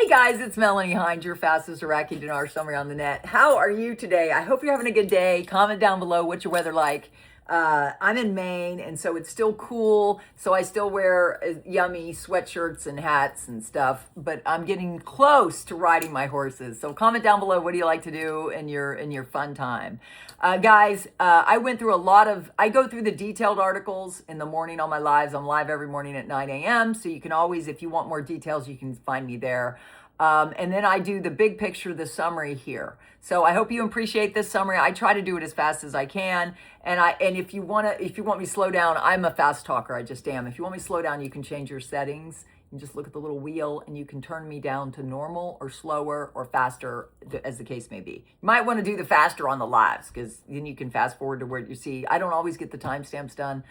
Guys, it's Melanie Hines, your fastest Iraqi Dinar summary on the net. How are you today? I hope you're having a good day. Comment down below what's your weather like. I'm in Maine, and so it's still cool. So I still wear yummy sweatshirts and hats and stuff, but I'm getting close to riding my horses. So comment down below, what do you like to do in your fun time? Guys, I went through I go through the detailed articles in the morning on my lives. I'm live every morning at 9 a.m. So you can always, if you want more details, you can find me there. And then I do the big picture, the summary here. So I hope you appreciate this summary. I try to do it as fast as I can. And if you want me to slow down, I'm a fast talker. I just am. If you want me to slow down, you can change your settings. You can just look at the little wheel and you can turn me down to normal or slower or faster, as the case may be. You might want to do the faster on the lives, because then you can fast forward to where you see. I don't always get the timestamps done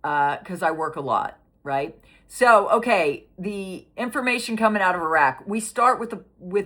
because I work a lot. Right? So, okay, the information coming out of Iraq. We start with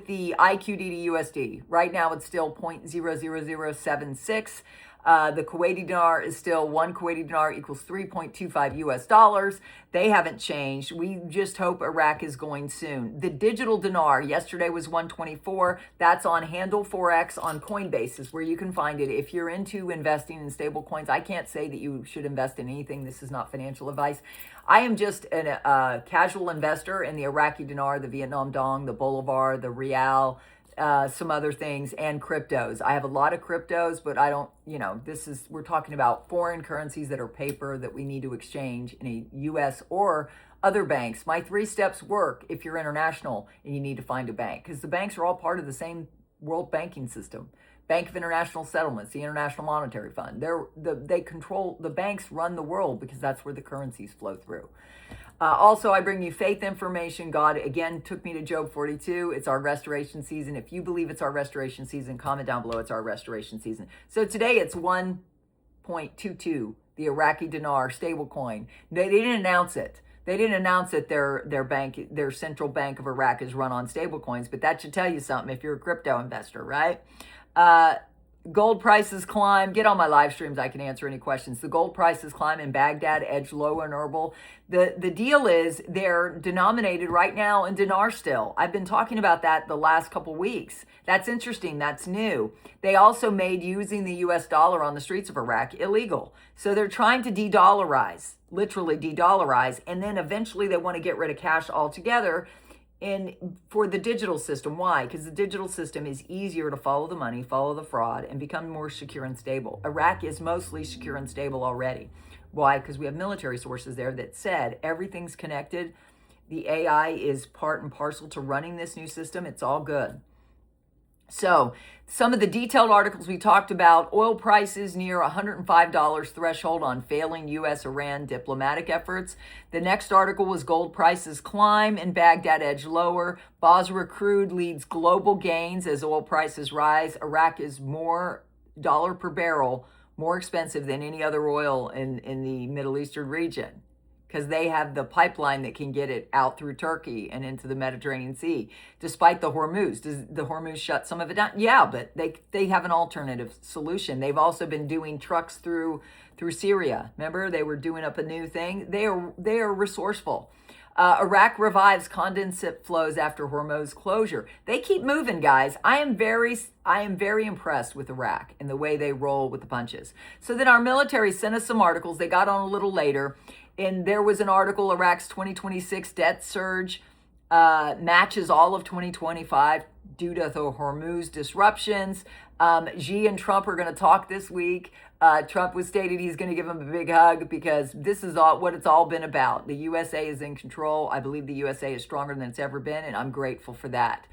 the IQD to USD. Right now, it's still 0.00076. The Kuwaiti dinar is still 1 Kuwaiti dinar equals 3.25 US dollars. They haven't changed. We just hope Iraq is going soon. The digital dinar yesterday was 124. That's on Handle Forex on Coinbase is where you can find it. If you're into investing in stable coins, I can't say that you should invest in anything. This is not financial advice. I am just a casual investor in the Iraqi dinar, the Vietnam Dong, the Boulevard, the Rial, some other things, and cryptos. I have a lot of cryptos, but I don't, we're talking about foreign currencies that are paper that we need to exchange in a U.S. or other banks. My 3 steps work if you're international and you need to find a bank, because the banks are all part of the same world banking system. Bank of International Settlements, the International Monetary Fund. They control, the banks run the world because that's where the currencies flow through. Also, I bring you faith information. God, again, took me to Job 42. It's our restoration season. If you believe it's our restoration season, comment down below. It's our restoration season. So today it's 1.22, the Iraqi dinar stable coin. They didn't announce it. They didn't announce that their central bank of Iraq is run on stable coins, but that should tell you something if you're a crypto investor, right? Gold prices climb. Get on my live streams. I can answer any questions. The gold prices climb in Baghdad, edge lower in Erbil. The deal is they're denominated right now in dinar still. I've been talking about that the last couple weeks. That's interesting. That's new. They also made using the US dollar on the streets of Iraq illegal. So they're trying to de-dollarize, literally de-dollarize, and then eventually they want to get rid of cash altogether. For the digital system. Why? Because the digital system is easier to follow the money, follow the fraud, and become more secure and stable. Iraq is mostly secure and stable already. Why? Because we have military sources there that said everything's connected. The AI is part and parcel to running this new system. It's all good. So some of the detailed articles we talked about: oil prices near $105 threshold on failing U.S.-Iran diplomatic efforts. The next article was gold prices climb and Baghdad edge lower. Basra crude leads global gains as oil prices rise. Iraq is more dollar per barrel more expensive than any other oil in the Middle Eastern region, because they have the pipeline that can get it out through Turkey and into the Mediterranean Sea. Despite the Hormuz, does the Hormuz shut some of it down? Yeah, but they have an alternative solution. They've also been doing trucks through Syria. Remember, they were doing up a new thing. They are resourceful. Iraq revives condensate flows after Hormuz closure. They keep moving, guys. I am very impressed with Iraq and the way they roll with the punches. So then our military sent us some articles. They got on a little later. And there was an article, Iraq's 2026 debt surge matches all of 2025 due to the Hormuz disruptions. Xi and Trump are going to talk this week. Trump was stated he's going to give him a big hug because this is what it's all been about. The USA is in control. I believe the USA is stronger than it's ever been, and I'm grateful for that.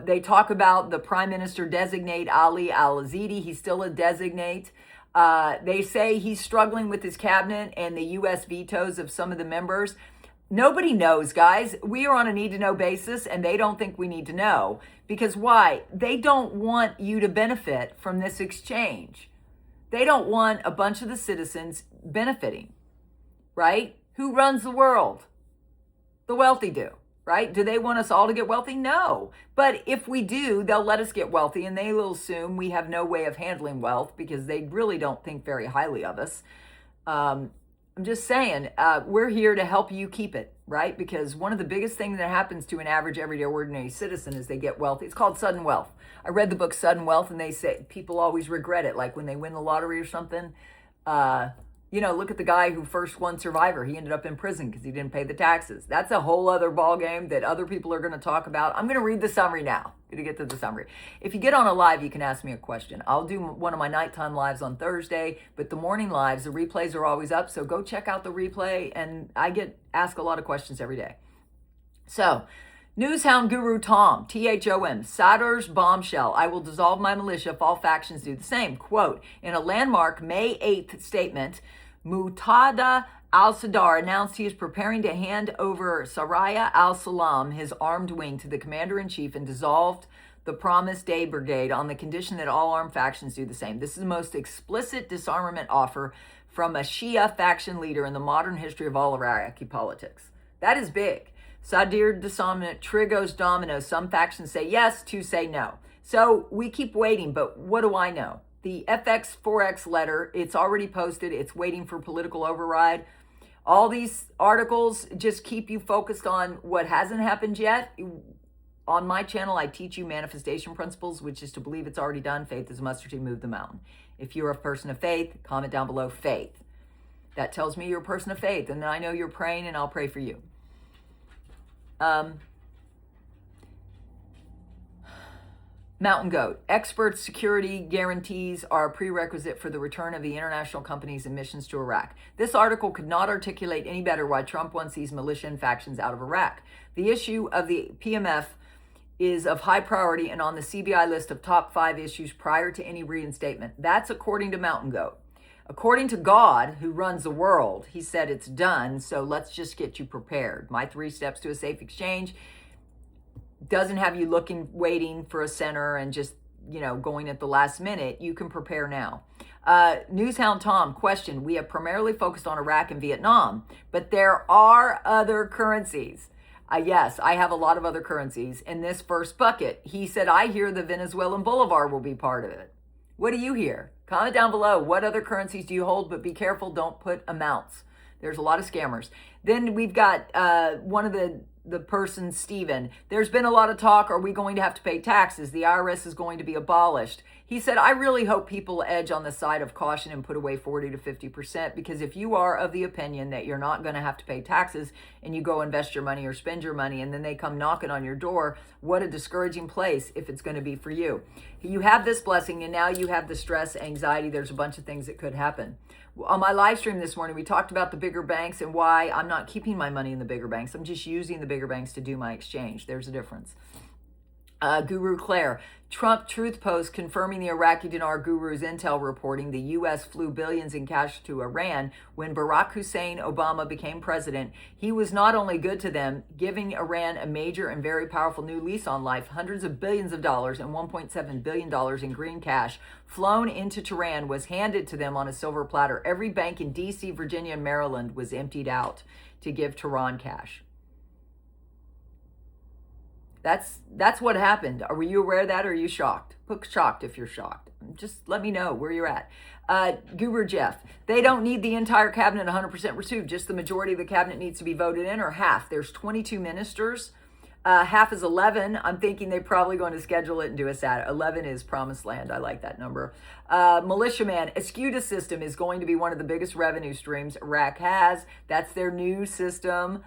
They talk about the Prime Minister designate Ali Al-Azidi. He's still a designate. They say he's struggling with his cabinet and the U.S. vetoes of some of the members. Nobody knows, guys. We are on a need-to-know basis, and they don't think we need to know. Because why? They don't want you to benefit from this exchange. They don't want a bunch of the citizens benefiting, right? Who runs the world? The wealthy do. Right? Do they want us all to get wealthy? No. But if we do, they'll let us get wealthy, and they will assume we have no way of handling wealth because they really don't think very highly of us. I'm just saying, we're here to help you keep it. right? Because one of the biggest things that happens to an average, everyday, ordinary citizen is they get wealth. It's called sudden wealth. I read the book Sudden Wealth, and they say people always regret it. Like when they win the lottery or something, look at the guy who first won Survivor. He ended up in prison because he didn't pay the taxes. That's a whole other ball game that other people are going to talk about. I'm going to read the summary now. I'm going to get to the summary. If you get on a live, you can ask me a question. I'll do one of my nighttime lives on Thursday, but the morning lives, the replays are always up. So go check out the replay, and I get asked a lot of questions every day. So, Newshound Guru Tom, Thom, Sadr's bombshell. I will dissolve my militia if all factions do the same. Quote, in a landmark May 8th statement, Muqtada al-Sadr announced he is preparing to hand over Saraya al-Salam, his armed wing, to the commander-in-chief and dissolved the Promised Day Brigade on the condition that all armed factions do the same. This is the most explicit disarmament offer from a Shia faction leader in the modern history of all Iraqi politics. That is big. Sadr disarmament triggers dominoes. Some factions say yes, two say no. So we keep waiting, but what do I know? The FX4X letter, it's already posted. It's waiting for political override. All these articles just keep you focused on what hasn't happened yet. On my channel, I teach you manifestation principles, which is to believe it's already done. Faith is a mustard seed, move the mountain. If you're a person of faith, comment down below faith. That tells me you're a person of faith, and I know you're praying, and I'll pray for you. Mountain Goat. Expert security guarantees are a prerequisite for the return of the international companies and missions to Iraq. This article could not articulate any better why Trump wants these militia and factions out of Iraq. The issue of the PMF is of high priority and on the CBI list of top 5 issues prior to any reinstatement. That's according to Mountain Goat. According to God, who runs the world, he said it's done, so let's just get you prepared. My 3 steps to a safe exchange doesn't have you waiting for a center and just, going at the last minute. You can prepare now. Newshound Tom, question. We have primarily focused on Iraq and Vietnam, but there are other currencies. Yes, I have a lot of other currencies in this first bucket. He said, I hear the Venezuelan Boulevard will be part of it. What do you hear? Comment down below. What other currencies do you hold? But be careful. Don't put amounts. There's a lot of scammers. Then we've got one of the person, Stephen. There's been a lot of talk. Are we going to have to pay taxes? The IRS is going to be abolished. He said, I really hope people edge on the side of caution and put away 40 to 50%, because if you are of the opinion that you're not going to have to pay taxes and you go invest your money or spend your money and then they come knocking on your door, what a discouraging place if it's going to be for you. You have this blessing and now you have the stress, anxiety. There's a bunch of things that could happen. On my live stream this morning, we talked about the bigger banks and why I'm not keeping my money in the bigger banks. I'm just using the bigger banks to do my exchange. There's a difference. Guru Claire, Trump truth post confirming the Iraqi Dinar guru's intel reporting the U.S. flew billions in cash to Iran when Barack Hussein Obama became president. He was not only good to them, giving Iran a major and very powerful new lease on life, hundreds of billions of dollars and $1.7 billion in green cash flown into Tehran was handed to them on a silver platter. Every bank in D.C., Virginia, and Maryland was emptied out to give Tehran cash. That's what happened. Were you aware of that, or are you shocked? Put shocked if you're shocked. Just let me know where you're at. Guru Jeff, they don't need the entire cabinet 100% received. Just the majority of the cabinet needs to be voted in, or half. There's 22 ministers. Half is 11. I'm thinking they're probably going to schedule it and do a Saturday. 11 is promised land. I like that number. Militiaman, Escuda system is going to be one of the biggest revenue streams Iraq has. That's their new system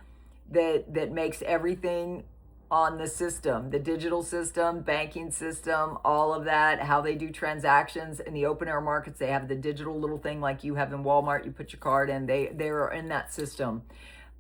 that makes everything on the system, the digital system, banking system, all of that, how they do transactions in the open air markets. They have the digital little thing like you have in Walmart. You put your card in. They are in that system.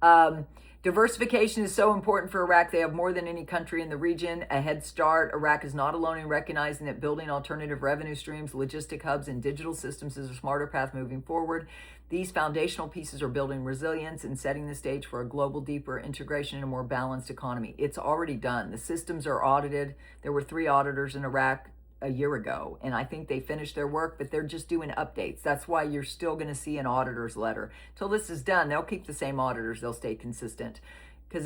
Diversification is so important for Iraq. They have more than any country in the region. A head start. Iraq is not alone in recognizing that building alternative revenue streams, logistic hubs, and digital systems is a smarter path moving forward. These foundational pieces are building resilience and setting the stage for a global, deeper integration and a more balanced economy. It's already done. The systems are audited. There were 3 auditors in Iraq a year ago, and I think they finished their work, but they're just doing updates. That's why you're still going to see an auditor's letter. Till this is done, they'll keep the same auditors. They'll stay consistent because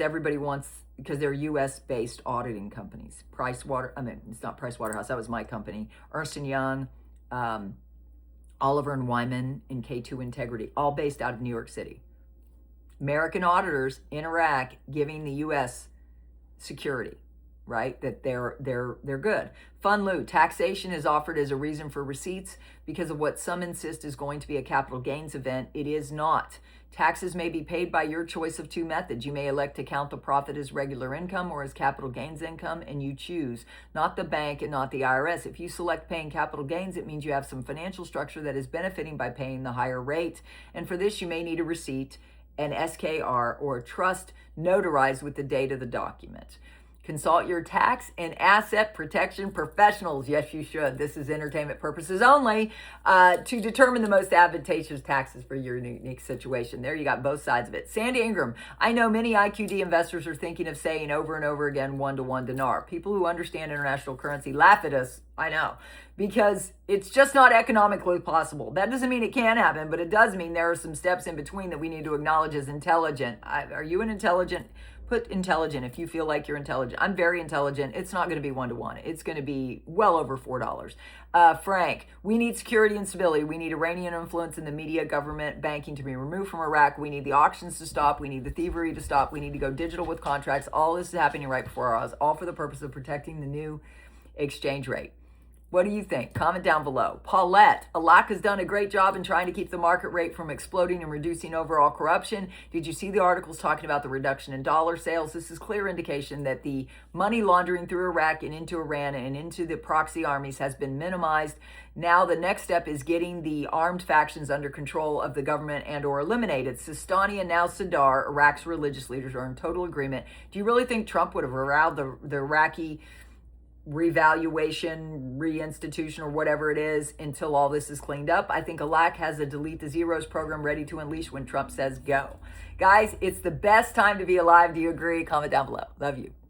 because they're U.S.-based auditing companies. It's not Pricewaterhouse. That was my company. Ernst & Young, Oliver & Wyman, and K2 Integrity, all based out of New York City. American auditors in Iraq giving the U.S. security, right? That they're good. Fund loot. Taxation is offered as a reason for receipts because of what some insist is going to be a capital gains event. It is not. Taxes may be paid by your choice of two methods. You may elect to count the profit as regular income or as capital gains income, and you choose, not the bank and not the IRS. If you select paying capital gains, it means you have some financial structure that is benefiting by paying the higher rate. And for this, you may need a receipt, an SKR, or a trust notarized with the date of the document. Consult your tax and asset protection professionals. Yes, you should. This is entertainment purposes only, to determine the most advantageous taxes for your unique situation. There you got both sides of it. Sandy Ingram, I know many IQD investors are thinking of saying over and over again 1-to-1 dinar. People who understand international currency laugh at us, I know, because it's just not economically possible. That doesn't mean it can't happen, but it does mean there are some steps in between that we need to acknowledge as intelligent. Are you an intelligent? Put intelligent if you feel like you're intelligent. I'm very intelligent. It's not going to be 1-to-1. It's going to be well over $4. Frank, we need security and stability. We need Iranian influence in the media, government, banking to be removed from Iraq. We need the auctions to stop. We need the thievery to stop. We need to go digital with contracts. All this is happening right before our eyes, all for the purpose of protecting the new exchange rate. What do you think? Comment down below. Paulette, Iraq has done a great job in trying to keep the market rate from exploding and reducing overall corruption. Did you see the articles talking about the reduction in dollar sales? This is clear indication that the money laundering through Iraq and into Iran and into the proxy armies has been minimized. Now the next step is getting the armed factions under control of the government and or eliminated. Sistani and now Sadr, Iraq's religious leaders, are in total agreement. Do you really think Trump would have allowed the Iraqi revaluation, reinstitution, or whatever it is until all this is cleaned up? I think Iraq has a delete the zeros program ready to unleash when Trump says go. Guys, it's the best time to be alive. Do you agree? Comment down below. Love you.